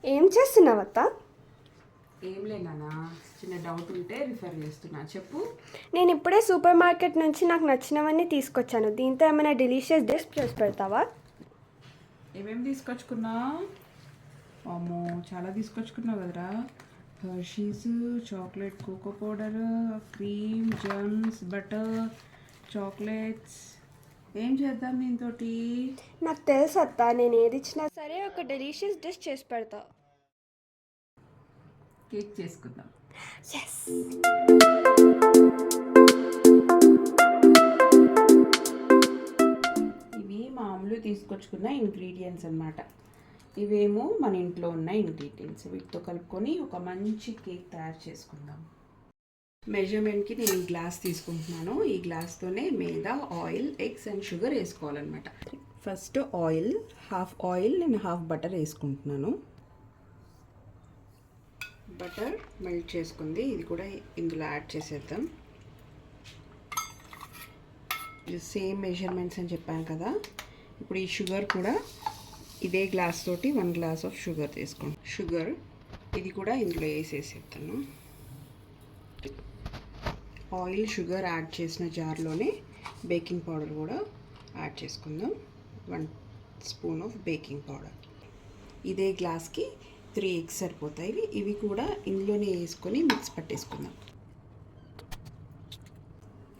ఏం చేస్తున్నావు అత్త? ఏం లేనా, చిన్న డౌట్ ఉంటే రిఫర్ చేస్తున్నా, చెప్పు. నేను ఇప్పుడే సూపర్ మార్కెట్ నుంచి నాకు నచ్చినవన్నీ తీసుకొచ్చాను. దీంతో ఏమైనా డెలిషియస్ డిష్ చేసి పెడతావా? ఏమేమి తీసుకొచ్చుకున్నా? అమ్మో, చాలా తీసుకొచ్చుకున్నావు కదరా. Hershey's, chocolate cocoa powder, cream, jams, butter, chocolates. ఏం చేద్దాం దీంతో? నాకు తెలుసు అత్త, నేను ఏది ఇచ్చినా సరే ఒక డెలిషియస్ డిష్ చేసి పెడతా. కేక్ చేసుకుందాం. ఎస్. ఇవి మామూలు తీసుకొచ్చుకున్న ఇంగ్రీడియంట్స్ అన్నమాట. ఇవేమో మన ఇంట్లో ఉన్న ఇంగ్రీడియంట్స్. వీటితో కలుపుకొని ఒక మంచి కేక్ తయారు చేసుకుందాం. మెజర్మెంట్కి నేను ఈ గ్లాస్ తీసుకుంటున్నాను. ఈ గ్లాస్తోనే మైదా, ఆయిల్, ఎగ్స్ అండ్ షుగర్ వేసుకోవాలన్నమాట. ఫస్ట్ ఆయిల్, హాఫ్ ఆయిల్, నేను హాఫ్ బటర్ వేసుకుంటున్నాను. బటర్ మెల్ట్ చేసుకుంది, ఇది కూడా ఇందులో యాడ్ చేసేద్దాం. ఇది సేమ్ మెజర్మెంట్స్ అని చెప్పాను కదా. ఇప్పుడు ఈ షుగర్ కూడా ఇదే గ్లాస్ తోటి 1 గ్లాస్ ఆఫ్ షుగర్ తీసుకోండి. షుగర్ ఇది కూడా ఇందులో వేసేసేద్దాను. ఆయిల్, షుగర్ యాడ్ చేసిన జార్లోనే బేకింగ్ పౌడర్ కూడా యాడ్ చేసుకుందాం. 1 స్పూన్ ఆఫ్ బేకింగ్ పౌడర్. ఇదే గ్లాస్కి 3 ఎగ్స్ సరిపోతాయి. ఇవి కూడా ఇందులోనే వేసుకొని మిక్స్ పట్టేసుకుందాం.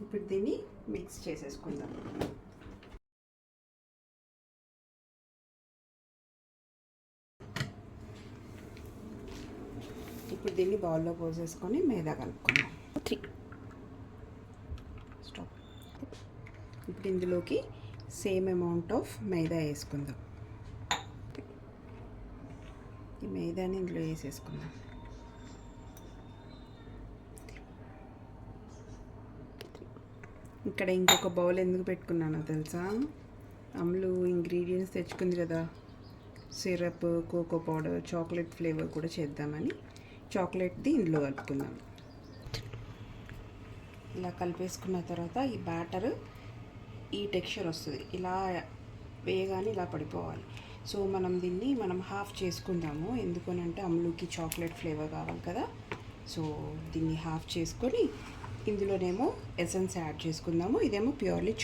ఇప్పుడు దీన్ని మిక్స్ చేసేసుకుందాం. ఇప్పుడు దీన్ని బౌల్లో పోసేసుకొని మైదా కలుపుకుందాం. 3. స్టాప్. ఇప్పుడు ఇందులోకి సేమ్ అమౌంట్ ఆఫ్ మైదా వేసుకుందాం. ఈ మైదాని ఇందులో వేసేసుకుందాం. ఇక్కడ ఇంకొక బౌల్ ఎందుకు పెట్టుకున్నానో తెలుసా? అమ్ములు ఇంగ్రీడియంట్స్ తెచ్చుకుంది కదా, syrup, cocoa powder, chocolate flavour కూడా చేద్దామని చాక్లెట్ది ఇందులో కలుపుకుందాం. ఇలా కలిపేసుకున్న తర్వాత ఈ బ్యాటర్ ఈ టెక్స్చర్ వస్తుంది. ఇలా వేయగానే ఇలా పడిపోవాలి. సో దీన్ని మనం హాఫ్ చేసుకుందాము. ఎందుకనంటే అమ్ములుకి చాక్లెట్ ఫ్లేవర్ కావాలి కదా. సో దీన్ని హాఫ్ చేసుకొని ఇందులోనేమో ఎసెన్స్ యాడ్ చేసుకుందాము. ఇదేమో ప్యూర్లీ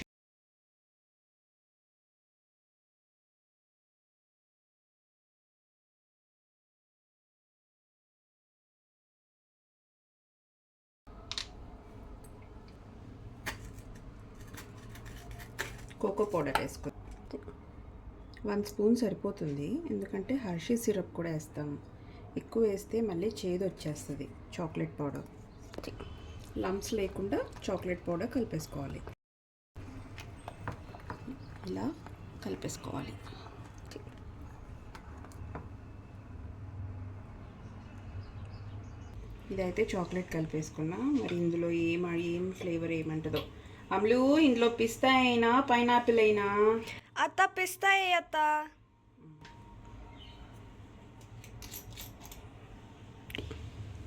కోకో పౌడర్ వేసుకుందాం. 1 స్పూన్ సరిపోతుంది, ఎందుకంటే హర్షీ సిరప్ కూడా వేస్తాము. ఎక్కువ వేస్తే మళ్ళీ చేదు వచ్చేస్తుంది. చాక్లెట్ పౌడర్ లంప్స్ లేకుండా చాక్లెట్ పౌడర్ కలిపేసుకోవాలి. ఇలా కలిపేసుకోవాలి. ఇదైతే చాక్లెట్ కలిపేసుకున్నా. మరి ఇందులో ఏం ఫ్లేవర్ ఏమంటుందో. అమ్ములు, ఇందులో పిస్తా అయినా పైనాపిల్ అయినా? అత్త, పిస్తా ఏ అత్త.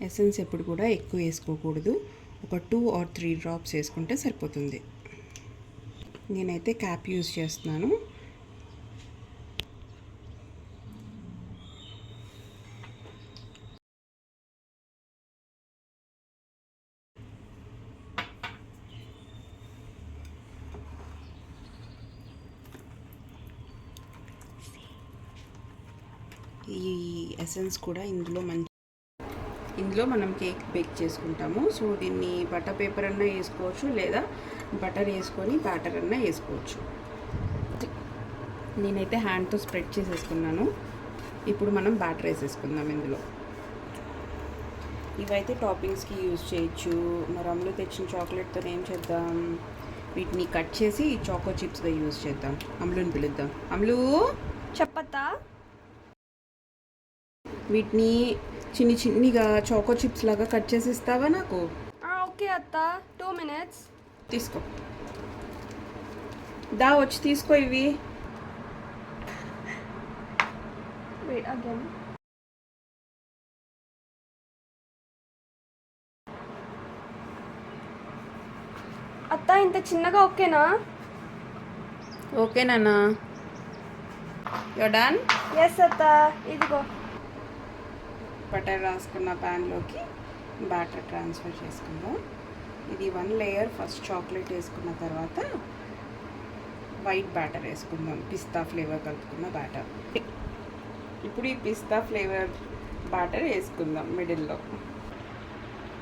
ఎసెన్స్ ఎప్పుడు కూడా ఎక్కువ వేసుకోకూడదు. ఒక 2 or 3 డ్రాప్స్ వేసుకుంటే సరిపోతుంది. నేనైతే క్యాప్ యూజ్ చేస్తున్నాను. ఈ ఎసెన్స్ కూడా ఇందులో మనం కేక్ బేక్ చేసుకుంటాము. సో దీన్ని బటర్ పేపర్ అన్నా వేసుకోవచ్చు, లేదా బటర్ వేసుకొని బ్యాటర్ అన్నా వేసుకోవచ్చు. నేనైతే హ్యాండ్తో స్ప్రెడ్ చేసేసుకున్నాను. ఇప్పుడు మనం బ్యాటర్ వేసేసుకుందాం ఇందులో. ఇవైతే టాపింగ్స్కి యూజ్ చేయొచ్చు. మరి అమ్ములు తెచ్చిన చాక్లెట్తో ఏం చేద్దాం? వీటిని కట్ చేసి చాకో చిప్స్గా యూజ్ చేద్దాం. అమ్ములుని పిలుద్దాం. అమ్ములు, చెప్పత్తా. వీటిని చిన్నిగా చాకో చిప్స్ లాగా కట్ చేసి ఇస్తావా నాకు? ఓకే అత్త, 2 minutes. తీసుకో. వచ్చి తీసుకో ఇవి. Wait again. అత్త, ఇంత చిన్నగా ఓకేనా? ఓకే నాన్న. You're done? ఎస్ అత్త, ఇదిగో. బటర్ రాసుకున్న ప్యాన్లోకి బ్యాటర్ ట్రాన్స్ఫర్ చేసుకుందాం. ఇది 1 లేయర్. ఫస్ట్ చాక్లెట్ వేసుకున్న తర్వాత వైట్ బ్యాటర్ వేసుకుందాం, పిస్తా ఫ్లేవర్ కలుపుకున్న బ్యాటర్. ఇప్పుడు ఈ పిస్తా ఫ్లేవర్ బ్యాటర్ వేసుకుందాం మిడిల్లో.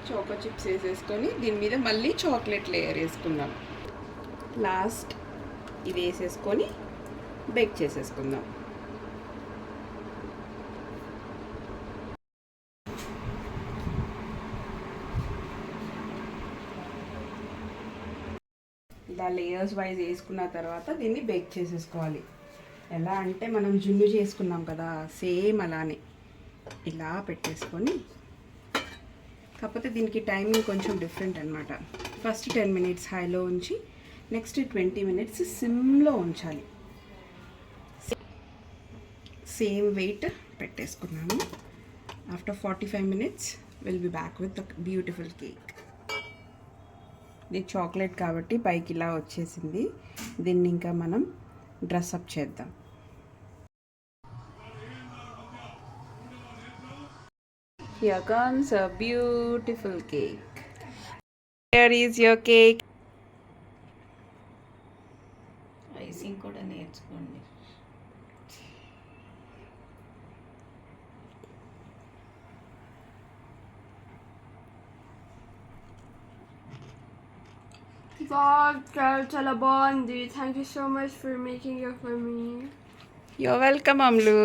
చోకో చిప్స్ వేసేసుకొని దీని మీద మళ్ళీ చాక్లెట్ లేయర్ వేసుకుందాం. లాస్ట్ ఇది వేసేసుకొని బేక్ చేసేసుకుందాం. ఇలా లేయర్స్ వైజ్ వేసుకున్న తర్వాత దీన్ని బేక్ చేసేసుకోవాలి. ఎలా అంటే మనం జున్ను చేసుకున్నాం కదా, సేమ్ అలానే ఇలా పెట్టేసుకొని, కాకపోతే దీనికి టైమింగ్ కొంచెం డిఫరెంట్ అనమాట. ఫస్ట్ 10 మినిట్స్ హైలో ఉంచి నెక్స్ట్ 20 మినిట్స్ సిమ్లో ఉంచాలి. సేమ్ వెయిట్ పెట్టేసుకున్నాను. After 45 minutes will be back with beautiful cake. ఇది చాక్లెట్ కాబట్టి పైకి ఇలా వచ్చేసింది. దీన్ని ఇంకా మనం డ్రెస్అప్ చేద్దాం. Here comes a beautiful cake. Here is your cake. Icing కూడా నేర్చుకోండి. చాలా బాగుంది. Thank you so much for making it for me. You're welcome, Amlu.